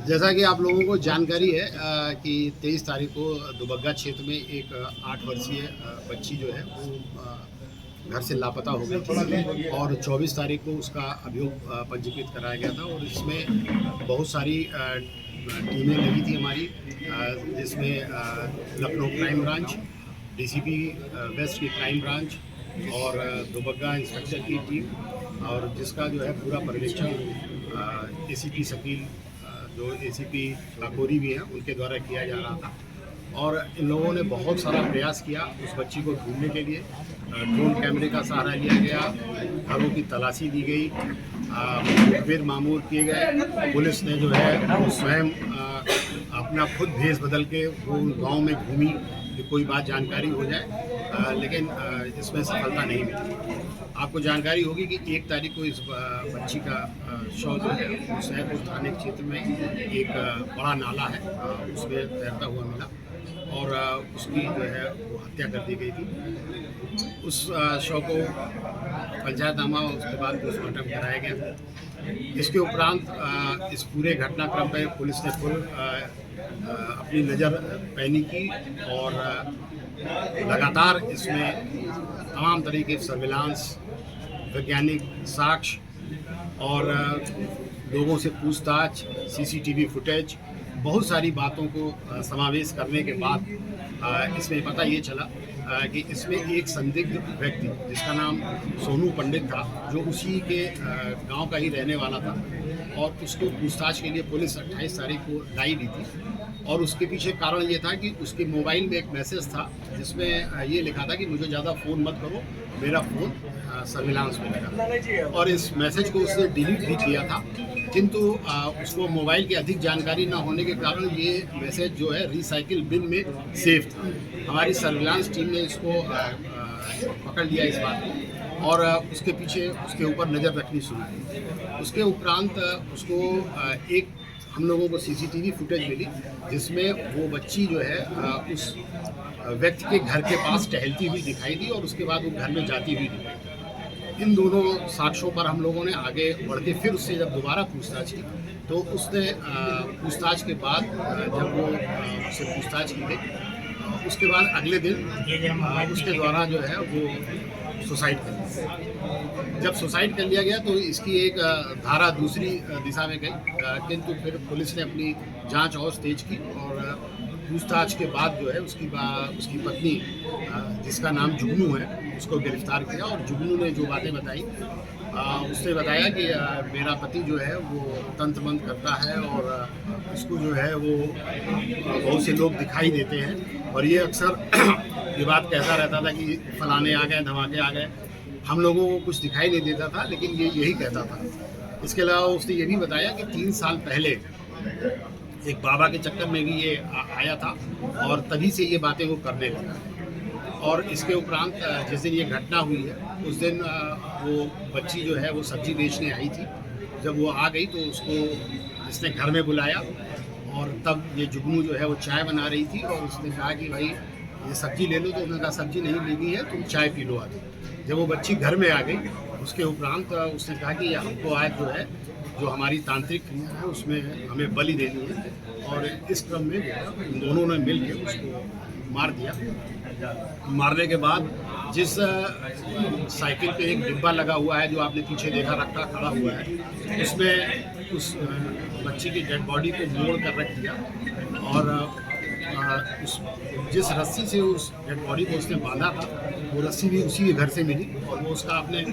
जैसा कि आप लोगों को जानकारी है कि 23 तारीख को दुबग्गा क्षेत्र में एक 8 वर्षीय बच्ची जो है वो घर से लापता हो गई थी और 24 तारीख को उसका अभियोग पंजीकृत कराया गया था। और इसमें बहुत सारी टीमें लगी थी हमारी, जिसमें Lucknow crime branch, DCP waste की क्राइम ब्रांच और दुबग्गा इंस्पेक्टर की टीम, और जिसका जो है पूरा पर्यवेक्षण एसीपी शकील, जो एसीपी काकोरी भी हैं, उनके द्वारा किया जा रहा था। और इन लोगों ने बहुत सारा प्रयास किया उस बच्ची को ढूंढने के लिए। ड्रोन कैमरे का सहारा लिया गया, घरों की तलाशी दी गई, मुखबिर मामूर किए गए। पुलिस ने जो है वो स्वयं अपना खुद भेष बदल के वो गांव में घूमी कि कोई बात जानकारी हो जाए, लेकिन इसमें सफलता नहीं मिली। आपको जानकारी होगी कि 1 तारीख को इस बच्ची का शव जो है सैदपुर थाने क्षेत्र में एक बड़ा नाला है उसमें तैरता हुआ मिला और उसकी जो है वो हत्या कर दी गई थी। उस शव को पंचायतनामा उसके बाद पोस्टमार्टम कराया गया। इसके उपरांत इस पूरे घटनाक्रम पर पुलिस ने फुल अपनी नज़र पैनी की और लगातार इसमें तमाम तरीके के सर्विलांस, वैज्ञानिक साक्ष्य और लोगों से पूछताछ, सीसीटीवी फुटेज, बहुत सारी बातों को समावेश करने के बाद इसमें पता ये चला कि इसमें एक संदिग्ध व्यक्ति जिसका नाम सोनू पंडित था, जो उसी के गांव का ही रहने वाला था, और उसको पूछताछ के लिए पुलिस 28 तारीख को लाई दी थी। और उसके पीछे कारण ये था कि उसके मोबाइल में एक मैसेज था जिसमें ये लिखा था कि मुझे ज़्यादा फ़ोन मत करो, मेरा फ़ोन सर्विलांस में लगा। और इस मैसेज को उसने डिलीट भी किया था, किंतु उसको मोबाइल की अधिक जानकारी न होने के कारण ये मैसेज जो है रिसाइकिल बिन में सेफ था। हमारी सर्विलांस टीम ने इसको पकड़ लिया इस बात को और उसके पीछे उसके ऊपर नज़र रखनी शुरू की। उसके उपरांत उसको एक हम लोगों को सीसीटीवी फुटेज मिली जिसमें वो बच्ची जो है उस व्यक्ति के घर के पास टहलती हुई दिखाई दी और उसके बाद वो घर में जाती हुई दिखाई दी। इन दोनों साक्ष्यों पर हम लोगों ने आगे बढ़ के फिर उससे जब दोबारा पूछताछ की तो उसने पूछताछ के बाद जब वो उससे पूछताछ की गई, उसके बाद अगले दिन उसके द्वारा जो है वो सुसाइड कर लिया। जब सुसाइड कर लिया गया तो इसकी एक धारा दूसरी दिशा में गई, किंतु फिर पुलिस ने अपनी जांच और तेज की और पूछताछ के बाद जो है उसकी पत्नी, जिसका नाम जुगनू है, उसको गिरफ्तार किया। और जुगनू ने जो बातें बताई, उसने बताया कि मेरा पति जो है वो तंत्र मंत्र करता है और उसको जो है वो बहुत से लोग दिखाई देते हैं और ये अक्सर ये बात कहता रहता था कि फलाने आ गए, धमाके आ गए। हम लोगों को कुछ दिखाई नहीं देता था, लेकिन ये यही कहता था। इसके अलावा उसने ये भी बताया कि 3 साल पहले एक बाबा के चक्कर में भी ये आया था और तभी से ये बातें वो करने लगा। और इसके उपरांत जिस दिन ये घटना हुई है उस दिन वो बच्ची जो है वो सब्जी बेचने आई थी। जब वो आ गई तो उसको इसने घर में बुलाया और तब ये जुगनू जो है वो चाय बना रही थी और उसने कहा कि भाई ये सब्जी ले लो, तो उन्होंने कहा सब्जी नहीं लेनी है, तुम चाय पी लो आगे। जब वो बच्ची घर में आ गई उसके उपरांत उसने कहा कि हमको आज जो है जो हमारी तांत्रिक क्रिया है उसमें हमें बलि देनी है। और इस क्रम में दोनों ने मिल के उसको मार दिया। मारने के बाद जिस साइकिल पे एक डिब्बा लगा हुआ है जो आपने पीछे देखा रखा खड़ा हुआ है, उसमें उस बच्ची की डेड बॉडी को मोड़ कर रख दिया और उस जिस रस्सी से उस डेड बॉडी को उसने बांधा था वो रस्सी भी उसी के घर से मिली और वो उसका अपने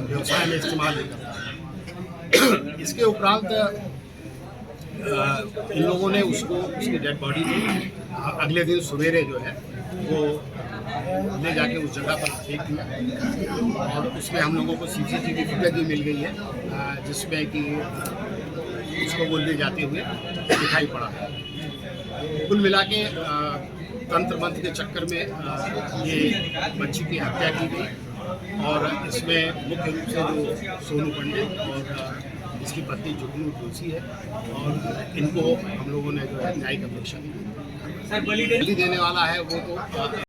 व्यवसाय में इस्तेमाल नहीं करता। इसके उपरांत इन लोगों ने उसको उसकी डेड बॉडी को अगले दिन सवेरे जो है वो ले जाके उस जगह पर फेंक दिया और उसमें हम लोगों को सीसीटीवी फुटेज भी मिल गई है जिसमें कि उसको वो ले जाते हुए दिखाई पड़ा। कुल मिला के तंत्र मंत्र के चक्कर में ये बच्ची की हत्या की गई और इसमें मुख्य रूप से जो सोनू पंडित और इसकी पत्नी जुगनू दोषी है और इनको हम लोगों ने जो है न्यायिक अपेक्षा दी। बलि देने वाला है वो तो